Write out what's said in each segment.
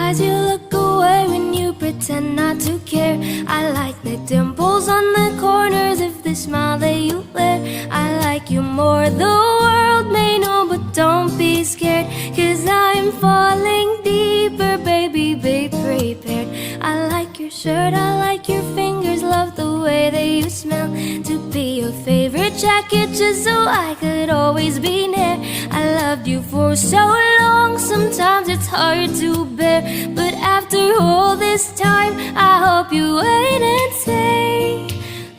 eyes you look away when you pretend not to care. I like the dimples on the corners of the smile that you wear. I like you more, the world may know, but don't be scared, 'cause I'm falling deeper, baby, be prepared. I like your shirt, I like your fingers, love the way that you smell. To be your favorite jacket just so I could always be near. I loved you for so long, sometimes it's hard to bear, but after all this time, I hope you wait and say,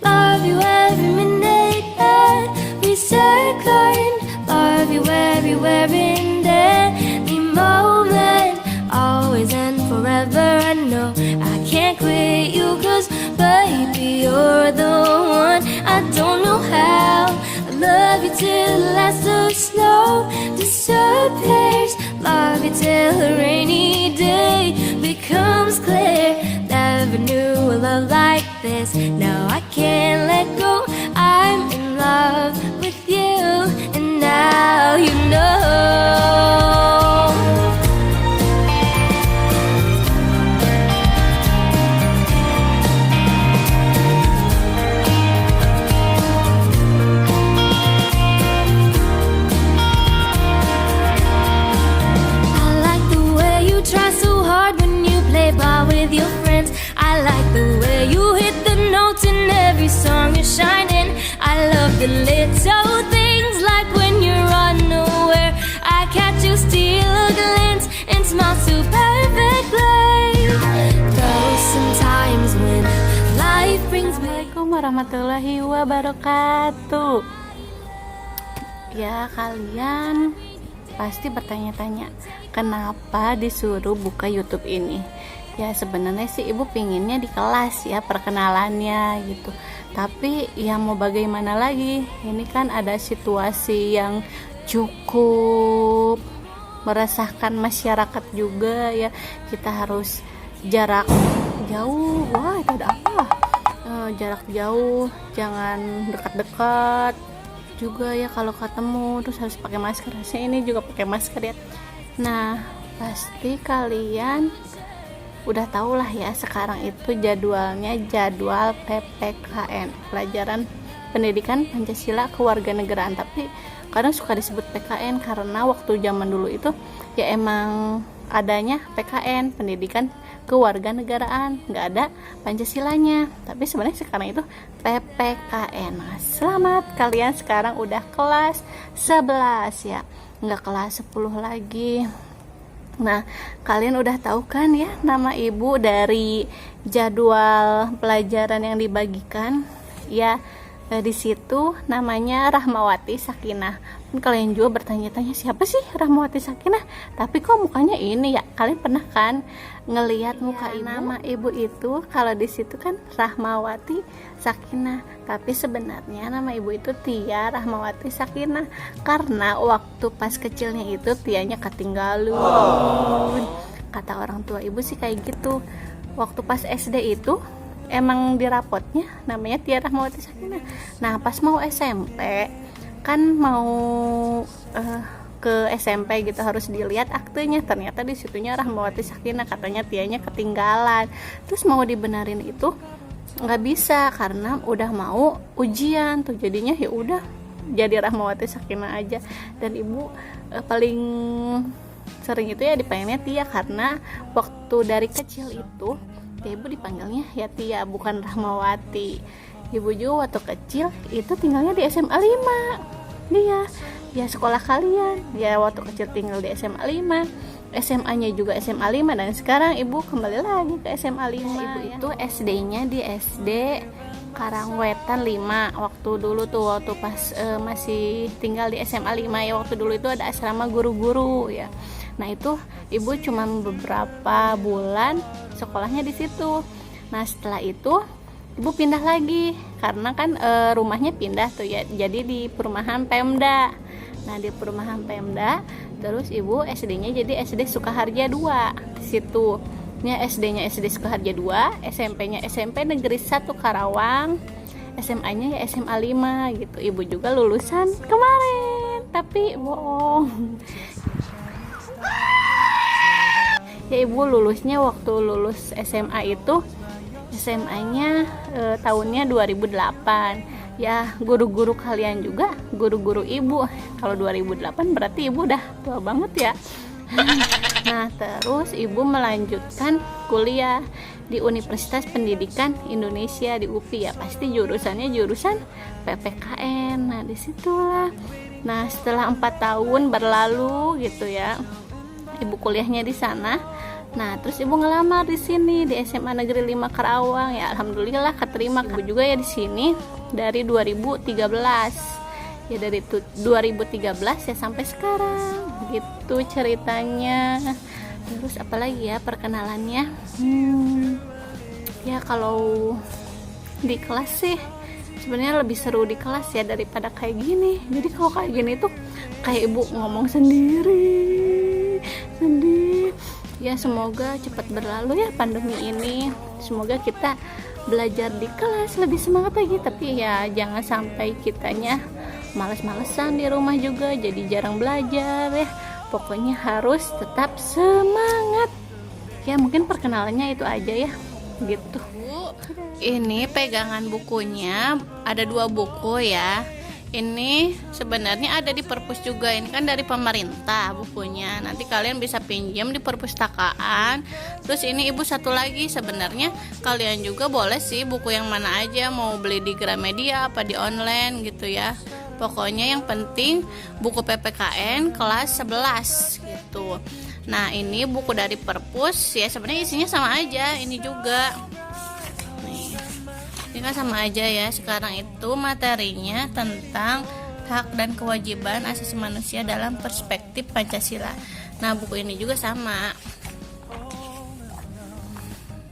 love you every minute, every second, love you everywhere in every moment, always and forever. I know I can't quit you, 'cause baby, you're the one. I don't know how, I love you till the last of snow disappears, love you till a rainy day becomes clear. Never knew a love like this, now I can't let go. I'm in love with you, and now you know. With your friends, I like the way you hit the notes in every song you're shining. I love the little things, like when you're unaware, I catch you steal a glance and smile so perfectly. Though sometimes when life brings me. Assalamualaikum warahmatullahi wabarakatuh. Ya, kalian pasti bertanya-tanya, kenapa disuruh buka YouTube ini? Ya sebenarnya sih ibu pinginnya di kelas ya perkenalannya gitu, tapi ya mau bagaimana lagi, ini kan ada situasi yang cukup meresahkan masyarakat juga ya, kita harus jarak jauh. Wah, itu ada apa? Jarak jauh, jangan dekat-dekat juga ya, kalau ketemu terus harus pakai masker. Saya ini juga pakai masker ya. Nah pasti kalian udah tau lah ya, sekarang itu jadwalnya jadwal PPKN, pelajaran pendidikan Pancasila Kewarganegaraan, tapi kadang suka disebut PKN karena waktu zaman dulu itu ya emang adanya PKN, pendidikan kewarganegaraan, nggak ada Pancasilanya, tapi sebenarnya sekarang itu PPKN. Nah, selamat, kalian sekarang udah kelas 11 ya, nggak kelas 10 lagi. Nah, kalian udah tahu kan ya nama ibu dari jadwal pelajaran yang dibagikan? Ya, di situ namanya Rahmawati Sakinah. Kalian juga bertanya-tanya, siapa sih Rahmawati Sakinah? Tapi kok mukanya ini ya? Kalian pernah kan ngelihat muka ibu? Nama ibu itu kalau di situ kan Rahmawati Sakinah, tapi sebenarnya nama ibu itu Tia Rahmawati Sakinah, karena waktu pas kecilnya itu Tianya ketinggalan. Kata orang tua ibu sih kayak gitu. Waktu pas SD itu emang di rapotnya namanya Tia Rahmawati Sakinah. Nah pas mau SMP kan mau ke SMP gitu, harus dilihat aktenya, ternyata di situnya Rahmawati Sakinah, katanya Tianya ketinggalan. Terus mau dibenerin itu nggak bisa karena udah mau ujian tuh, jadinya ya udah jadi Rahmawati Sakinah aja. Dan ibu paling sering itu ya dipanggilnya Tia, karena waktu dari kecil itu ya ibu dipanggilnya ya Tia, bukan Rahmawati. Ibu juga waktu kecil itu tinggalnya di SMA 5. Dia ya sekolah kalian ya waktu kecil tinggal di SMA 5, SMA-nya juga SMA 5, dan sekarang ibu kembali lagi ke SMA 5. Ibu ya, itu SD-nya di SD Karangwetan 5 waktu dulu tuh, waktu pas masih tinggal di SMA 5 ya, waktu dulu itu ada asrama guru-guru ya. Nah itu ibu cuma beberapa bulan sekolahnya di situ. Nah setelah itu ibu pindah lagi karena kan rumahnya pindah tuh ya, jadi di perumahan Pemda. Nah di perumahan Pemda terus ibu SD-nya jadi SD Sukaharja 2 di situ. Ini SD-nya SD Sukaharja 2, SMP-nya SMP Negeri 1 Karawang, SMA-nya ya SMA 5 gitu. Ibu juga lulusan kemarin, tapi bohong. Ya ibu lulusnya waktu lulus SMA itu, SMA-nya tahunnya 2008. Ya guru-guru kalian juga guru-guru ibu. Kalau 2008 berarti ibu udah tua banget ya. Nah terus ibu melanjutkan kuliah di Universitas Pendidikan Indonesia di UPI ya, pasti jurusannya jurusan PPKN. Nah disitulah, nah setelah 4 tahun berlalu gitu ya, ibu kuliahnya di sana. Nah terus ibu ngelamar di sini di SMA Negeri 5 Karawang ya, alhamdulillah keterima. Ibu juga ya di sini dari 2013 ya, dari 2013 ya sampai sekarang gitu ceritanya. Terus apalagi ya perkenalannya, ya kalau di kelas sih sebenarnya lebih seru di kelas ya daripada kayak gini. Jadi kalau kayak gini tuh kayak ibu ngomong sendiri ya. Semoga cepat berlalu ya pandemi ini, semoga kita belajar di kelas lebih semangat lagi. Tapi ya jangan sampai kitanya males-malesan di rumah juga jadi jarang belajar ya. Pokoknya harus tetap semangat ya. Mungkin perkenalannya itu aja ya gitu. Ini pegangan bukunya, ada 2 buku ya. Ini sebenarnya ada di perpus juga, ini kan dari pemerintah bukunya, nanti kalian bisa pinjam di perpustakaan. Terus ini ibu satu lagi, sebenarnya kalian juga boleh sih buku yang mana aja, mau beli di Gramedia apa di online gitu ya. Pokoknya yang penting buku PPKN kelas 11 gitu. Nah ini buku dari perpus ya, sebenarnya isinya sama aja, ini juga nih, ini kan sama aja ya. Sekarang itu materinya tentang hak dan kewajiban asasi manusia dalam perspektif Pancasila. Nah buku ini juga sama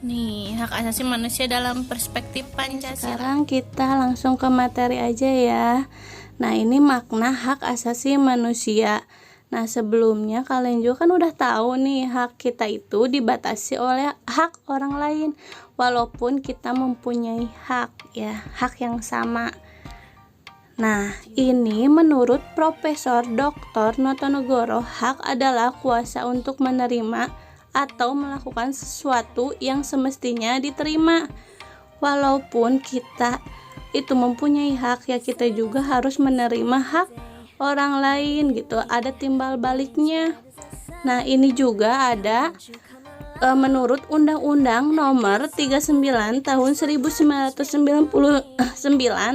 nih, hak asasi manusia dalam perspektif Pancasila. Sekarang kita langsung ke materi aja ya. Nah ini makna hak asasi manusia. Nah sebelumnya kalian juga kan udah tahu nih, hak kita itu dibatasi oleh hak orang lain, walaupun kita mempunyai hak ya, hak yang sama. Nah ini menurut Profesor Dr. Notonegoro, hak adalah kuasa untuk menerima atau melakukan sesuatu yang semestinya diterima. Walaupun kita itu mempunyai hak ya, kita juga harus menerima hak orang lain gitu, ada timbal baliknya. Nah ini juga ada menurut Undang-Undang Nomor 39 Tahun 1999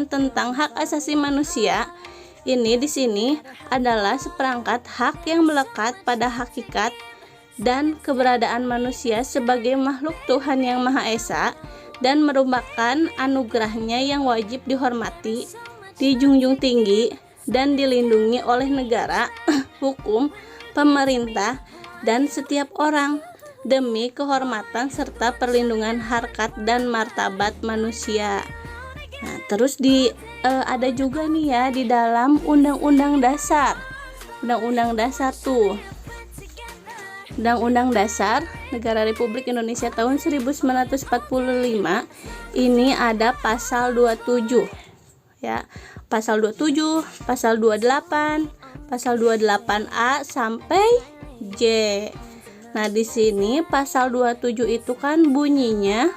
tentang hak asasi manusia. Ini di sini adalah seperangkat hak yang melekat pada hakikat dan keberadaan manusia sebagai makhluk Tuhan yang Maha Esa, dan merupakan anugerahnya yang wajib dihormati, dijunjung tinggi, dan dilindungi oleh negara, hukum, pemerintah, dan setiap orang demi kehormatan serta perlindungan harkat dan martabat manusia. Nah, terus ada juga nih ya di dalam Undang-Undang Dasar. Undang-Undang Dasar tuh. Undang-Undang Dasar Negara Republik Indonesia tahun 1945. Ini ada pasal 27. Ya, pasal 27, pasal 28, pasal 28A sampai J. Nah, di sini pasal 27 itu kan bunyinya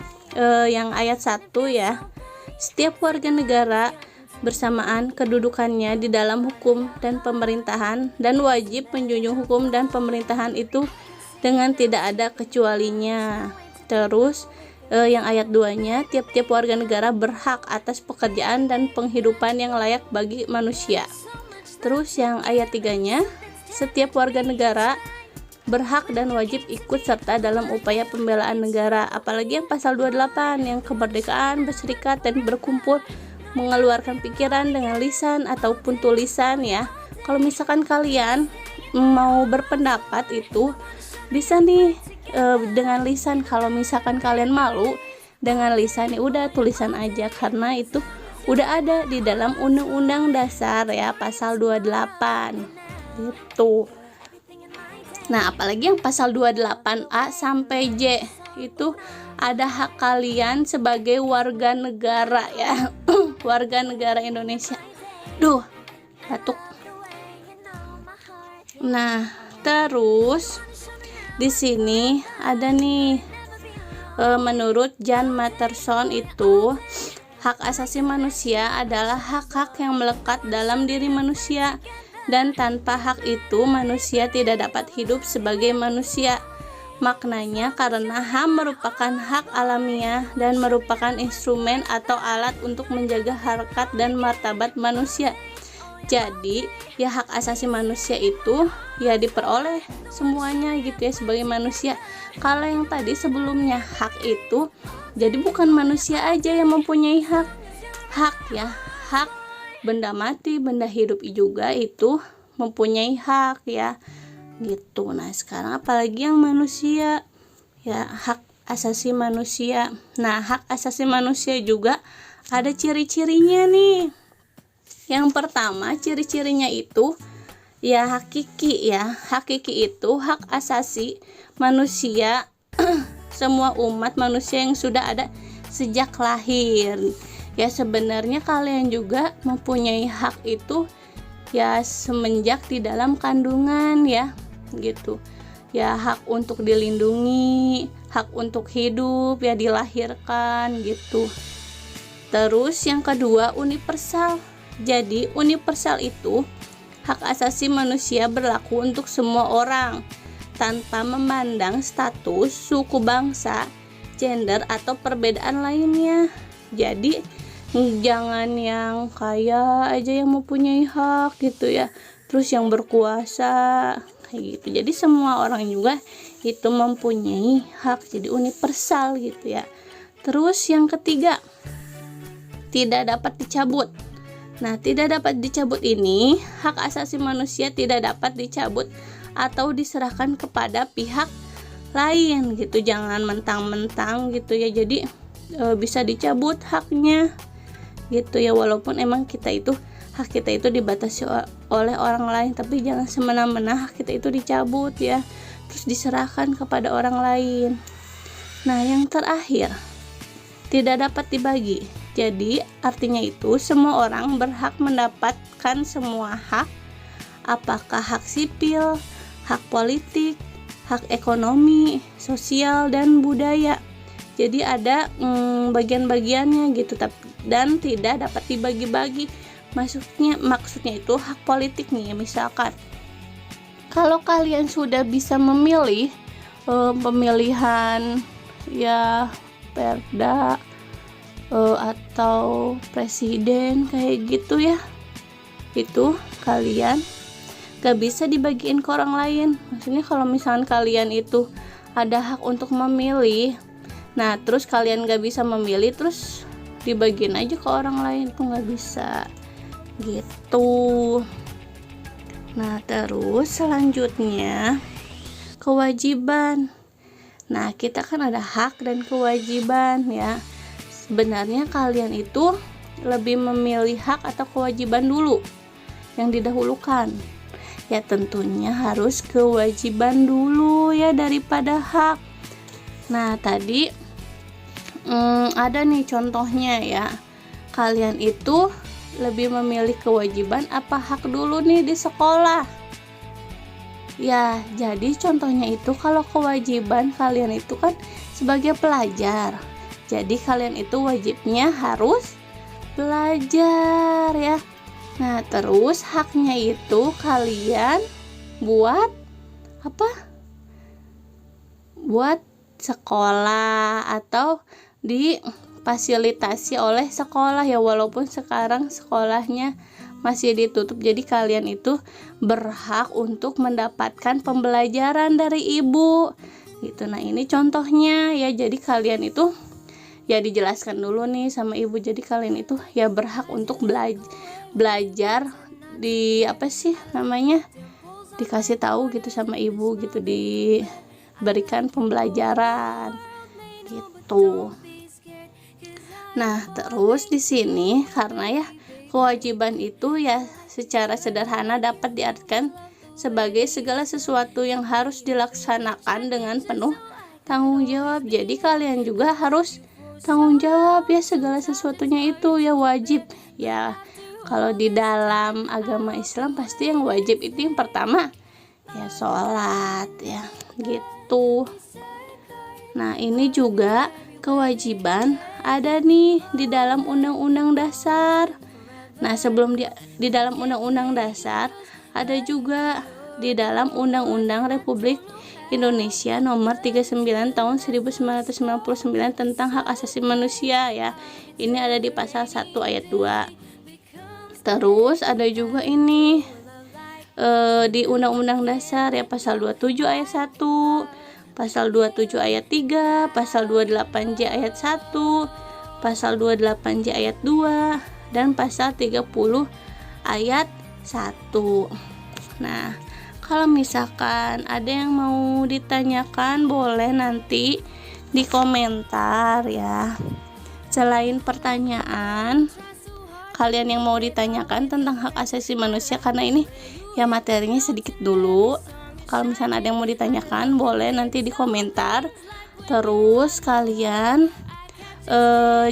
yang ayat 1 ya. Setiap warga negara bersamaan kedudukannya di dalam hukum dan pemerintahan, dan wajib menjunjung hukum dan pemerintahan itu dengan tidak ada kecualinya. Terus yang ayat 2-nya, tiap-tiap warga negara berhak atas pekerjaan dan penghidupan yang layak bagi manusia. Terus yang ayat 3-nya, setiap warga negara berhak dan wajib ikut serta dalam upaya pembelaan negara. Apalagi yang pasal 28 yang kemerdekaan berserikat dan berkumpul, mengeluarkan pikiran dengan lisan ataupun tulisan ya. Kalau misalkan kalian mau berpendapat itu bisa nih dengan lisan. Kalau misalkan kalian malu dengan lisan, ya udah tulisan aja, karena itu udah ada di dalam Undang-Undang Dasar ya, pasal 28 gitu. Nah, apalagi yang pasal 28A sampai J itu ada hak kalian sebagai warga negara ya. Warga negara Indonesia. Duh, batuk. Nah, terus Di sini ada nih, menurut Jan Matterson itu hak asasi manusia adalah hak-hak yang melekat dalam diri manusia, dan tanpa hak itu manusia tidak dapat hidup sebagai manusia. Maknanya karena HAM merupakan hak alamiah dan merupakan instrumen atau alat untuk menjaga harkat dan martabat manusia. Jadi ya hak asasi manusia itu ya diperoleh semuanya gitu ya sebagai manusia. Kalau yang tadi sebelumnya hak itu jadi bukan manusia aja yang mempunyai hak. Hak ya, hak benda mati, benda hidup juga itu mempunyai hak ya. Gitu. Nah, sekarang apalagi yang manusia? Ya, hak asasi manusia. Nah, hak asasi manusia juga ada ciri-cirinya nih. Yang pertama, ciri-cirinya itu ya hakiki ya. Hakiki itu hak asasi manusia semua umat manusia yang sudah ada sejak lahir. Ya, sebenarnya kalian juga mempunyai hak itu ya semenjak di dalam kandungan ya. Gitu ya, hak untuk dilindungi, hak untuk hidup ya dilahirkan gitu. Terus yang kedua, universal. Jadi universal itu hak asasi manusia berlaku untuk semua orang tanpa memandang status, suku, bangsa, gender atau perbedaan lainnya. Jadi jangan yang kaya aja yang mempunyai hak gitu ya, terus yang berkuasa gitu. Jadi semua orang juga itu mempunyai hak, jadi universal gitu ya. Terus yang ketiga, tidak dapat dicabut. Nah, tidak dapat dicabut ini hak asasi manusia tidak dapat dicabut atau diserahkan kepada pihak lain gitu. Jangan mentang-mentang gitu ya, jadi bisa dicabut haknya gitu ya, walaupun emang hak kita itu dibatasi oleh orang lain, tapi jangan semena-mena hak kita itu dicabut ya, terus diserahkan kepada orang lain. Nah, yang terakhir, tidak dapat dibagi. Jadi artinya itu semua orang berhak mendapatkan semua hak, apakah hak sipil, hak politik, hak ekonomi, sosial, dan budaya. Jadi ada bagian-bagiannya gitu, dan tidak dapat dibagi-bagi. Maksudnya itu hak politik nih, misalkan kalau kalian sudah bisa memilih pemilihan ya perda atau presiden kayak gitu ya, itu kalian gak bisa dibagiin ke orang lain. Maksudnya kalau misalkan kalian itu ada hak untuk memilih, nah terus kalian gak bisa memilih, terus dibagiin aja ke orang lain, tuh gak bisa gitu. Nah, terus selanjutnya kewajiban. Nah, kita kan ada hak dan kewajiban ya. Sebenarnya kalian itu lebih memilih hak atau kewajiban dulu yang didahulukan? Ya tentunya harus kewajiban dulu ya daripada hak. Nah, tadi ada nih contohnya ya. Kalian itu lebih memilih kewajiban apa hak dulu nih di sekolah? Ya, jadi contohnya itu kalau kewajiban kalian itu kan sebagai pelajar. Jadi kalian itu wajibnya harus belajar ya. Nah, terus haknya itu kalian buat apa? Buat sekolah atau difasilitasi oleh sekolah ya, walaupun sekarang sekolahnya masih ditutup. Jadi kalian itu berhak untuk mendapatkan pembelajaran dari ibu gitu. Nah, ini contohnya ya. Jadi kalian itu ya dijelaskan dulu nih sama ibu. Jadi kalian itu ya berhak untuk belajar di apa sih namanya, dikasih tahu gitu sama ibu gitu, diberikan pembelajaran gitu. Nah, terus di sini karena ya kewajiban itu ya secara sederhana dapat diartikan sebagai segala sesuatu yang harus dilaksanakan dengan penuh tanggung jawab. Jadi kalian juga harus tanggung jawab ya, segala sesuatunya itu ya wajib ya. Kalau di dalam agama Islam pasti yang wajib itu yang pertama ya sholat ya gitu. Nah, ini juga kewajiban ada nih di dalam Undang-Undang Dasar. Nah, sebelum di dalam Undang-Undang Dasar ada juga di dalam Undang-Undang Republik Indonesia Nomor 39 Tahun 1999 tentang Hak Asasi Manusia ya. Ini ada di pasal 1 ayat 2. Terus ada juga ini di Undang-Undang Dasar ya, pasal 27 ayat 1, pasal 27 ayat 3, pasal 28J ayat 1, pasal 28J ayat 2, dan pasal 30 ayat 1. Nah, kalau misalkan ada yang mau ditanyakan, boleh nanti di komentar ya. Selain pertanyaan kalian yang mau ditanyakan tentang hak asasi manusia, karena ini ya materinya sedikit dulu. Kalau misalnya ada yang mau ditanyakan, boleh nanti di komentar. Terus kalian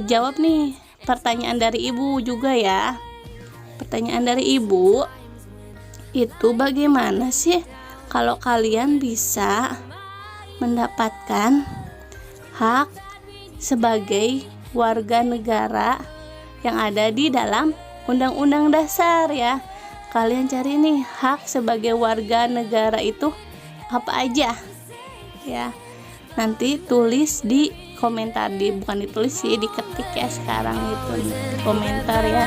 jawab nih pertanyaan dari ibu juga ya. Pertanyaan dari ibu itu, bagaimana sih kalau kalian bisa mendapatkan hak sebagai warga negara yang ada di dalam Undang-Undang Dasar ya. Kalian cari nih hak sebagai warga negara itu apa aja ya. Nanti tulis di komentar, bukan ditulis sih, diketik ya sekarang itu di komentar ya.